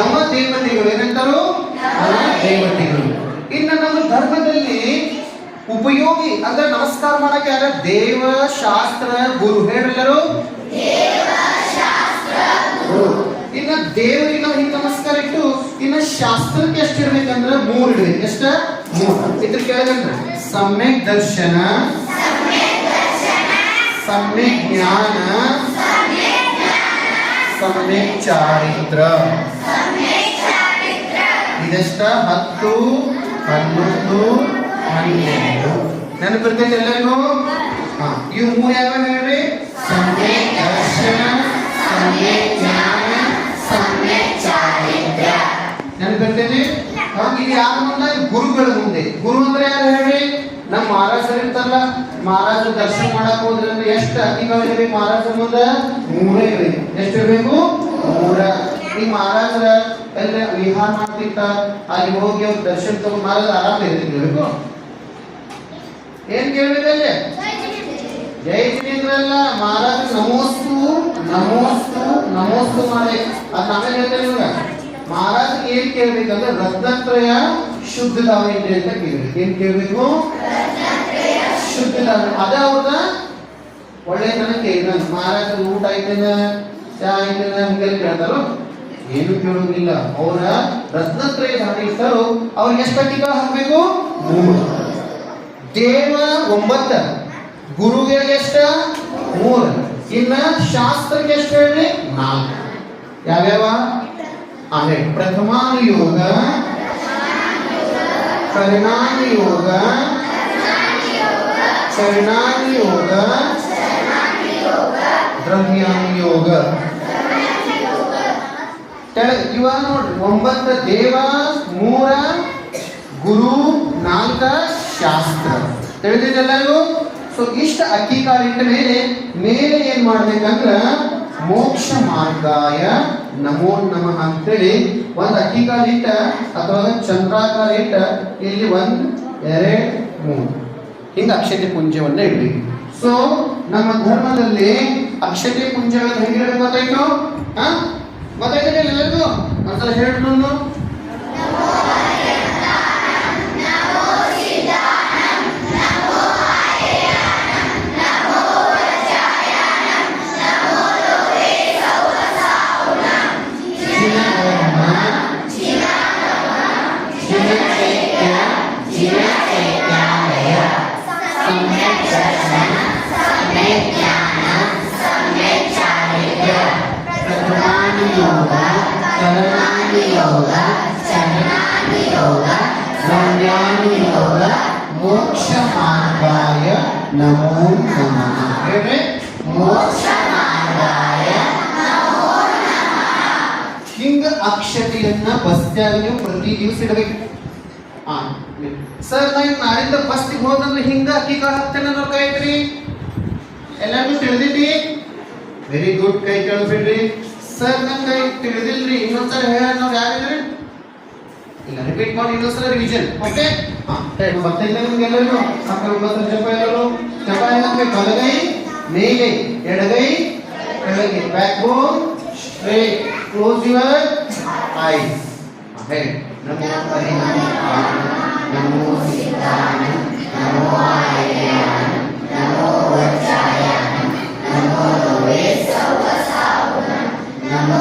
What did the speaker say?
ನವ ದೇವತೆಗಳು ಏನಂತಾರು ನವ ದೇವತೆಗಳು. ಇನ್ನು ನಮ್ಮ ಧರ್ಮದಲ್ಲಿ ಉಪಯೋಗಿ ಅಂದ್ರೆ ನಮಸ್ಕಾರ ಮಾಡಕ್ಕೆ ಯಾರ ದೇವ ಶಾಸ್ತ್ರ ಗುರು ಹೇಳಲ್ಲರು. ಇನ್ನ ದೇವರಿಗೆ ನಾವು ಹಿಂಗ್ ನಮಸ್ಕಾರ ಇಟ್ಟು ಇನ್ನ ಶಾಸ್ತ್ರಕ್ಕೆ ಎಷ್ಟಿರ್ಬೇಕಂದ್ರೆ 3 ಇಡ್ಬೇಕು. ಎಷ್ಟ? 3. ಇದ್ರ ಕೆಳಗಂದ್ರೆ ಸಮ್ಯಕ್ ದರ್ಶನ, ಸಮ್ಯಕ್ ಜ್ಞಾನ, ಸಮ್ಯಕ್ ಚಾರಿತ್ರ. ಇದೆಷ್ಟ? 10, 11, 12. ನೆನಪಿರ್ತೈತೆ ಎಲ್ಲರಿಗೂ? ಇವು 3 ಯಾವ ಹೇಳ್ರಿ? ಸಮ್ಯಕ್ ದರ್ಶನ, ಸಮ್ಯಕ್ ಜ್ಞಾನ, ಸಮ್ಯಕ್ ಚಾರಿತ್ರ. ನೆನಪಿರ್ತೈತಿ? ಇದು ಯಾರ ಮುಂದೆ? ಗುರುಗಳ ಮುಂದೆ. ಗುರು ಅಂದ್ರೆ ಯಾರು ಹೇಳ್ರಿ? ನಮ್ಮ ಮಹಾರಾಜರು ಇರ್ತಾರಲ್ಲ, ಮಹಾರಾಜ ದರ್ಶನ ಮಾಡಕ್ ಹೋದ್ರೆ ಅಂದ್ರೆ ಎಷ್ಟು ಅಧಿಕಾರಿ ಇರ್ಬೇಕು ಮಹಾರಾಜರ ಮುಂದೆ? 3 ಇರ್ಬೇಕು. ಎಷ್ಟು ಇರ್ಬೇಕು? 3. ಈ ಮಹಾರಾಜರ ಎಲ್ಲ ವಿಹಾರ ಮಾಡ್ತಿರ್ತ ಅಲ್ಲಿ ಹೋಗಿ ಅವ್ರ ದರ್ಶನ ತಗೊಂಡು ಮಹಾರಾಜ ಆರಾಮ ಇರ್ಬೇಕು. ಏನ್ ಕೇಳ್ಬೇಕಲ್ಲ? ಜೈ ಜಿನೇಂದ್ರಲ್ಲ, ಮಹಾರಾಜ ನಮೋಸ್ತು ನಮೋಸ್ತು ನಮೋಸ್ತು ಮಾಡಿ. ಅದ್ ನಾವೇನ್ ಹೇಳ್ತೇವೆ ಇವಾಗ? ಮಹಾರಾಜ್ ಏನ್ ಕೇಳ್ಬೇಕಂದ್ರೆ ರತ್ನತ್ರಯ ಶುದ್ಧದಾವ ಏನ್ರಿ ಅಂತ ಕೇಳ್ಬೇಕು. ಏನ್ ಕೇಳ್ಬೇಕು? ಶುದ್ಧದಾವ. ಅದ ಅವ್ರದ ಒಳ್ಳೆತನ ಕೇಳಿದ. ಮಹಾರಾಜ ಊಟ ಆಯ್ತೇನ, ಚಾ ಆಯ್ತೇನ ಹಿಂಗೆಲ್ಲ ಕೇಳ್ತಾರೋ? ಏನು ಕೇಳೋದಿಲ್ಲ. ಅವರ ರತ್ನತ್ರಯ ಧಾರಣೆ ಇರ್ತಾರೋ ಅವ್ರಿಗೆ ಎಷ್ಟು ಅಕ್ಕಿಗಳು ಹಾಕ್ಬೇಕು? 3. ದೇವ 9, ಗುರುಗಳಿಗೆ ಎಷ್ಟ? 3. ಇನ್ನ ಶಾಸ್ತ್ರಕ್ಕೆ ಎಷ್ಟು ಹೇಳ್ರಿ? 4. ಯಾವ್ಯಾವ? ಪ್ರಥಮಾನುಯೋಗ, ಕರ್ಣಾನುಯೋಗ, ಚರಣಾನುಯೋಗ, ದ್ರವ್ಯಾನುಯೋಗ. ಇವ ನೋಡ್ರಿ 9 ದೇವ, 3 ಗುರು, 4 ಶಾಸ್ತ್ರ. ತಿಳಿದಿದ್ದೆಲ್ಲರಿಗೂ? ಸೊ ಇಷ್ಟ ಅಕ್ಕಿ ಕಾಲಿಟ್ಟ ಮೇಲೆ ಏನ್ ಮಾಡ್ಬೇಕಂದ್ರ ಮೋಕ್ಷ ಮಾರ್ಗಾಯ ನಮೋ ನಮಃ ಅಂತೇಳಿ ಒಂದು ಅಕ್ಕಿ ಕಾಲಿಟ್ಟ ಅಥವಾ ಚಂದ್ರಾಕಾರ ಇಟ್ಟ ಇಲ್ಲಿ 1, 2, 3 ಹಿಂಗ ಅಕ್ಷತೆ ಪುಂಜವನ್ನ ಇಡ್ಬೇಕು. ಸೊ ನಮ್ಮ ಧರ್ಮದಲ್ಲಿ ಅಕ್ಷತೆ ಪುಂಜವನ್ನು ಹೆಂಗಿರ್ಬೇಕು ಗೊತ್ತಾಯ್ತು? ಗೊತ್ತಾಯ್ತು ಎಲ್ಲರಿಗೂ? ಒಂದ್ಸಲ ಹೇಳ್ಬಿಟ್ಟು ಮೋಕ್ಷ ಮಾರ್ಗಾಯ ನಮೋ ನಮಃ. ಹೇಳ್ರಿ, ಮೋಕ್ಷ ಮಾರ್ಗಾಯ ನಮೋ ನಮಃ. ಹಿಂಗ ಅಕ್ಷತೆಯನ್ನ ಬಸ್ತ್ಯಾಗ ನೀವು ಪ್ರತಿ ದಿವಸ ಇಡಬೇಕು. ಸರ್ ನಾನು ನಾಳಿಂದ ಬಸ್ತಿಗೆ ಹೋದಂದ್ರೆ ಹಿಂಗ ಅಕ್ಕಿ ಕಾಳು ಹಾಕ್ತೇನೆ ಅನ್ನೋ ಕೈ ಐತ್ರಿ. ಎಲ್ಲರಿಗೂ ತಿಳಿದೈತಿ? Very good. ಕೈ ಕೇಳಿಸ್ಬಿಡ್ರಿ. ಸರ್ ನನ್ ಕೈ ತಿಳಿದಿಲ್ರಿ, ಇನ್ನೊಂದ್ಸಲ ಹೇಳ. ನಾವು ಯಾರಿದ್ರಿ? ಇಲ್ಲ, ರಿಪೀಟ್ ಮಾಡಿ ಇನ್ನೊಂದ್ಸಲ ರಿವಿಷನ್. ಓಕೆ? ಗೊತ್ತೈತೆ ನಿಮ್ಗೆಲ್ಲರೂ? ಜಪ ಎಲ್ಲರೂ ಜಪ ಏನಂದ್ರೆ ಬಲಗೈ ಮೇಲೆ, ಎಡಗೈ ಕೆಳಗೆ, back bone straight, close your eyes. ನಮೋ ಹರಿನಾಮ, ನಮೋ ಸಿದ್ಧಾಯ, ನಮೋ ಆರ್ಯಾಯ, ನಮೋ ವಜ್ರಾಯ, ನಮೋ ಲೋಹೇ ಸರ್ವಸಾವನ, ನಮೋ